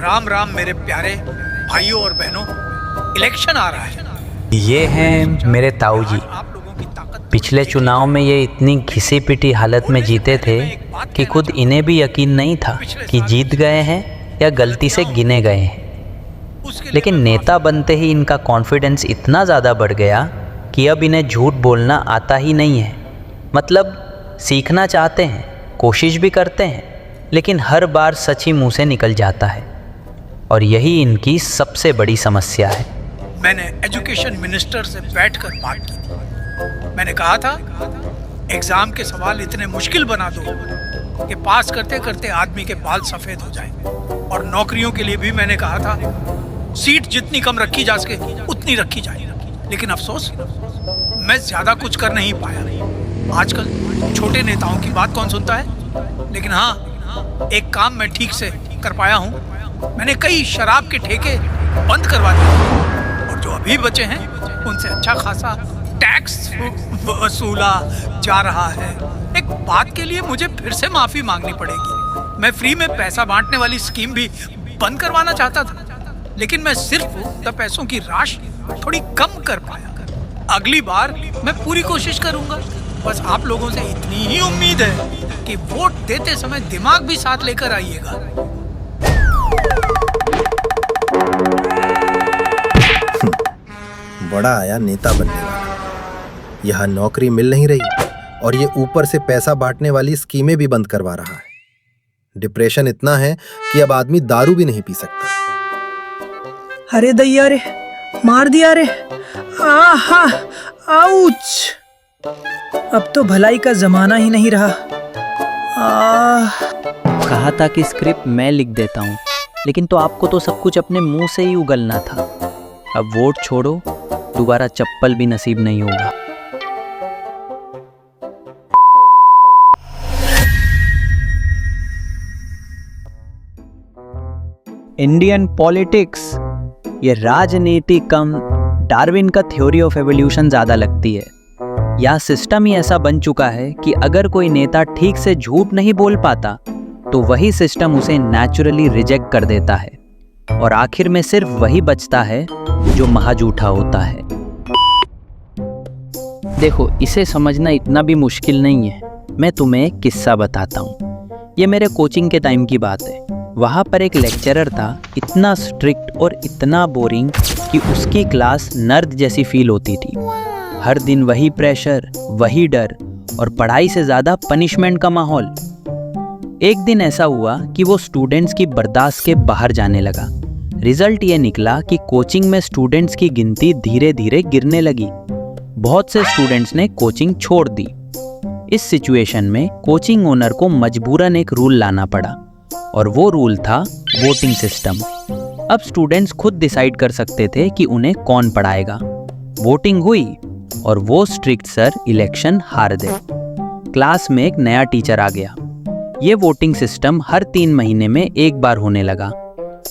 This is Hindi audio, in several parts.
राम राम मेरे प्यारे भाइयों और बहनों, इलेक्शन आ रहा है। ये हैं मेरे ताऊ जी। पिछले चुनाव में ये इतनी घिसी पिटी हालत में जीते थे कि खुद इन्हें भी यकीन नहीं था कि जीत गए हैं या गलती से गिने गए हैं। लेकिन नेता बनते ही इनका कॉन्फिडेंस इतना ज़्यादा बढ़ गया कि अब इन्हें झूठ बोलना आता ही नहीं है। मतलब सीखना चाहते हैं, कोशिश भी करते हैं, लेकिन हर बार सच ही मुंह से निकल जाता है। और यही इनकी सबसे बड़ी समस्या है। मैंने एजुकेशन मिनिस्टर से बैठकर बात की थी। मैंने कहा था एग्जाम के सवाल इतने मुश्किल बना दो कि पास करते करते आदमी के बाल सफ़ेद हो जाए। और नौकरियों के लिए भी मैंने कहा था सीट जितनी कम रखी जा सके उतनी रखी जाए। लेकिन अफसोस मैं ज़्यादा कुछ कर नहीं पाया। आजकल छोटे नेताओं की बात कौन सुनता है। लेकिन हाँ, एक काम मैं ठीक से कर पाया हूँ। मैंने कई शराब के ठेके बंद करवा दिए और जो अभी बचे हैं उनसे अच्छा खासा टैक्स वसूला जा रहा है। एक बात के लिए मुझे फिर से माफ़ी मांगनी पड़ेगी। मैं फ्री में पैसा बांटने वाली स्कीम भी बंद करवाना चाहता था, लेकिन मैं सिर्फ पैसों की राशि थोड़ी कम कर पाया। अगली बार मैं पूरी कोशिश करूंगा। बस आप लोगों से इतनी ही उम्मीद है कि वोट देते समय दिमाग भी साथ लेकर आइएगा। बड़ा आया नेता बनने वाला। यहाँ नौकरी मिल नहीं रही और ये ऊपर से पैसा बांटने वाली स्कीमें भी बंद करवा रहा है। डिप्रेशन इतना है कि अब आदमी दारू भी नहीं पी सकता। अरे दैया रे, मार दिया रे। आहा, आउच। अब तो भलाई का जमाना ही नहीं रहा। कहा था कि स्क्रिप्ट मैं लिख देता हूँ, लेकिन तो आपको तो सब कुछ अपने मुंह से ही उगलना था। अब वोट छोड़ो, दोबारा चप्पल भी नसीब नहीं होगा। इंडियन पॉलिटिक्स, ये राजनीति कम डार्विन का थ्योरी ऑफ एवोल्यूशन ज़्यादा लगती है। यह सिस्टम ही ऐसा बन चुका है कि अगर कोई नेता ठीक से झूठ नहीं बोल पाता तो वही सिस्टम उसे नेचुरली रिजेक्ट कर देता है और आखिर में सिर्फ वही बचता है जो महाझूठा होता है। देखो, इसे समझना इतना भी मुश्किल नहीं है। मैं तुम्हें एक किस्सा बताता हूँ। ये मेरे कोचिंग के टाइम की बात है। वहाँ पर एक लेक्चरर था, इतना स्ट्रिक्ट और इतना बोरिंग कि उसकी क्लास नर्क जैसी फील होती थी। हर दिन वही प्रेशर, वही डर और पढ़ाई से ज़्यादा पनिशमेंट का माहौल। एक दिन ऐसा हुआ कि वो स्टूडेंट्स की बर्दाश्त के बाहर जाने लगा। रिजल्ट ये निकला कि कोचिंग में स्टूडेंट्स की गिनती धीरे धीरे गिरने लगी। बहुत से स्टूडेंट्स ने कोचिंग छोड़ दी। इस सिचुएशन में कोचिंग ओनर को मजबूरन एक रूल लाना पड़ा और वो रूल था वोटिंग सिस्टम। अब स्टूडेंट्स खुद डिसाइड कर सकते थे कि उन्हें कौन पढ़ाएगा। वोटिंग हुई और वो स्ट्रिक्ट सर इलेक्शन हार गए। क्लास में एक नया टीचर आ गया। ये वोटिंग सिस्टम हर 3 महीने में एक बार होने लगा।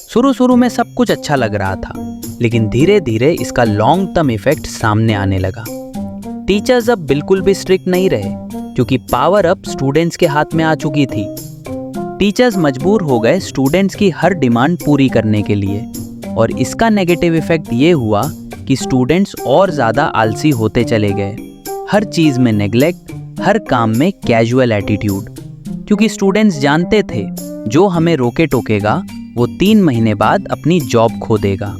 शुरू में सब कुछ अच्छा लग रहा था, लेकिन धीरे धीरे इसका लॉन्ग टर्म इफेक्ट सामने आने लगा। टीचर्स अब बिल्कुल भी स्ट्रिक्ट नहीं रहे क्योंकि पावर अब स्टूडेंट्स के हाथ में आ चुकी थी। टीचर्स मजबूर हो गए स्टूडेंट्स की हर डिमांड पूरी करने के लिए और इसका नेगेटिव इफेक्ट ये हुआ कि स्टूडेंट्स और ज़्यादा आलसी होते चले गए। हर चीज़ में नेग्लेक्ट, हर काम में कैजुअल एटीट्यूड, क्योंकि स्टूडेंट्स जानते थे जो हमें रोके टोकेगा वो 3 महीने बाद अपनी जॉब खो देगा।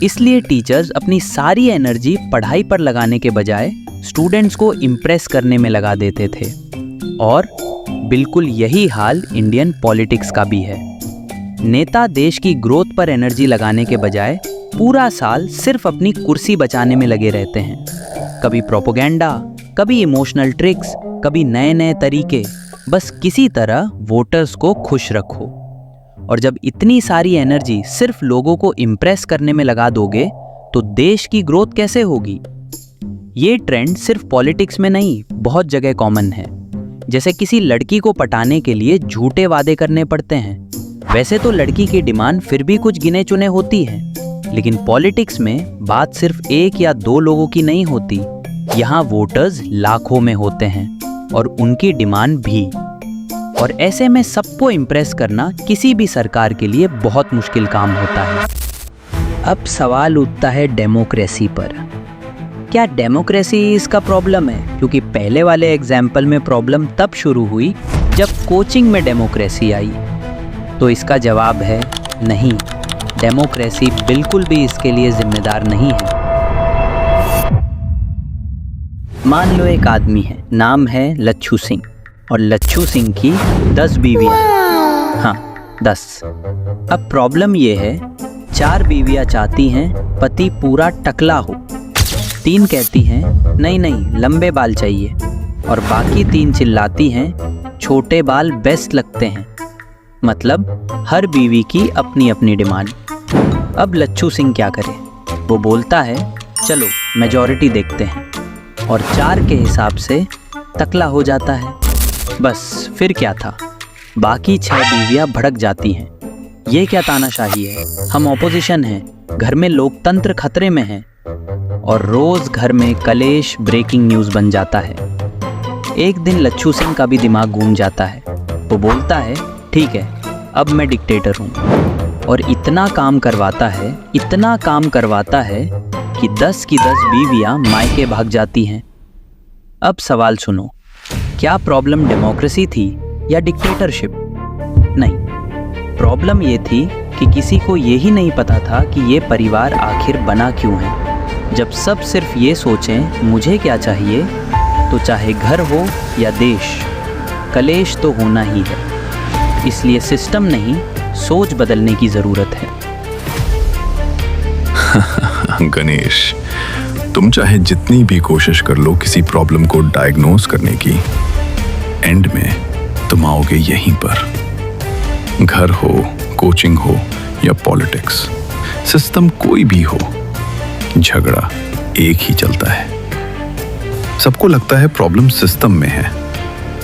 इसलिए टीचर्स अपनी सारी एनर्जी पढ़ाई पर लगाने के बजाय स्टूडेंट्स को इम्प्रेस करने में लगा देते थे। और बिल्कुल यही हाल इंडियन पॉलिटिक्स का भी है। नेता देश की ग्रोथ पर एनर्जी लगाने के बजाय पूरा साल सिर्फ अपनी कुर्सी बचाने में लगे रहते हैं। कभी प्रोपेगेंडा, कभी इमोशनल ट्रिक्स, कभी नए नए तरीके, बस किसी तरह वोटर्स को खुश रखो। और जब इतनी सारी एनर्जी सिर्फ लोगों को इम्प्रेस करने में लगा दोगे तो देश की ग्रोथ कैसे होगी। ये ट्रेंड सिर्फ पॉलिटिक्स में नहीं, बहुत जगह कॉमन है। जैसे किसी लड़की को पटाने के लिए झूठे वादे करने पड़ते हैं, वैसे तो लड़की की डिमांड फिर भी कुछ गिने चुने होती है, लेकिन पॉलिटिक्स में बात सिर्फ 1 या 2 लोगों की नहीं होती। यहाँ वोटर्स लाखों में होते हैं और उनकी डिमांड भी। और ऐसे में सबको इम्प्रेस करना किसी भी सरकार के लिए बहुत मुश्किल काम होता है। अब सवाल उठता है डेमोक्रेसी पर। क्या डेमोक्रेसी इसका प्रॉब्लम है? क्योंकि पहले वाले एग्जाम्पल में प्रॉब्लम तब शुरू हुई जब कोचिंग में डेमोक्रेसी आई। तो इसका जवाब है नहीं, डेमोक्रेसी बिल्कुल भी इसके लिए जिम्मेदार नहीं है। मान लो एक आदमी है, नाम है लच्छू सिंह, और लच्छू सिंह की 10 बीवियाँ। हाँ, 10। अब प्रॉब्लम ये है, 4 बीवियाँ चाहती हैं पति पूरा टकला हो, 3 कहती हैं नहीं नहीं लंबे बाल चाहिए, और बाकी 3 चिल्लाती हैं छोटे बाल बेस्ट लगते हैं। मतलब हर बीवी की अपनी अपनी डिमांड। अब लच्छू सिंह क्या करे? वो बोलता है चलो मेजॉरिटी देखते हैं, और 4 के हिसाब से टकला हो जाता है। बस फिर क्या था, बाकी 6 बीवियाँ भड़क जाती हैं। ये क्या तानाशाही है, हम ऑपोजिशन हैं, घर में लोकतंत्र खतरे में है। और रोज घर में कलेश ब्रेकिंग न्यूज़ बन जाता है। एक दिन लच्छू सिंह का भी दिमाग घूम जाता है। वो बोलता है ठीक है, अब मैं डिक्टेटर हूँ, और इतना काम करवाता है कि 10 की 10 बीवियाँ मायके भाग जाती हैं। अब सवाल सुनो, क्या प्रॉब्लम डेमोक्रेसी थी या डिक्टेटरशिप? नहीं, प्रॉब्लम ये थी कि किसी को यही नहीं पता था कि ये परिवार आखिर बना क्यों है। जब सब सिर्फ ये सोचें मुझे क्या चाहिए, तो चाहे घर हो या देश, कलेश तो होना ही है। इसलिए सिस्टम नहीं, सोच बदलने की ज़रूरत है। गणेश, तुम चाहे जितनी भी कोशिश कर लो किसी प्रॉब्लम को डायग्नोज करने की, एंड में तुम आओगे यहीं पर। घर हो, कोचिंग हो या पॉलिटिक्स, सिस्टम कोई भी हो, झगड़ा एक ही चलता है। सबको लगता है प्रॉब्लम सिस्टम में है,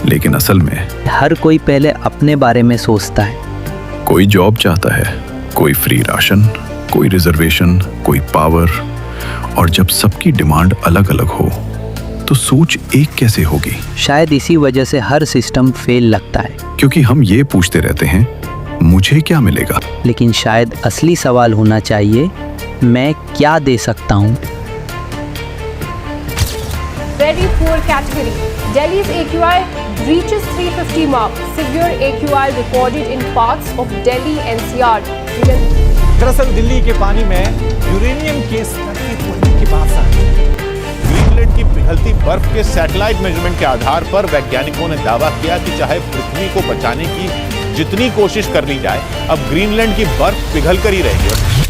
लेकिन असल में हर कोई पहले अपने बारे में सोचता है। कोई जॉब चाहता है, कोई फ्री राशन, कोई रिजर्वेशन, कोई पावर, और जब सबकी डिमांड अलग अलग हो तो सोच एक कैसे होगी? शायद इसी वजह से हर सिस्टम फेल लगता है। क्योंकि हम ये पूछते रहते हैं मुझे क्या मिलेगा, लेकिन शायद असली सवाल होना चाहिए मैं क्या दे सकता हूँ। Very poor category. Delhi's AQI reaches 350 mark. Severe AQI recorded in parts of Delhi NCR. दरअसल दिल्ली के पानी में यूरेनियम के स्तर की बढ़ने की बात सामने आई। ग्रीनलैंड की पिघलती बर्फ के सैटेलाइट मेजरमेंट के आधार पर वैज्ञानिकों ने दावा किया कि चाहे पृथ्वी को बचाने की जितनी कोशिश कर ली जाए, अब ग्रीनलैंड की बर्फ पिघल कर ही रहेगी।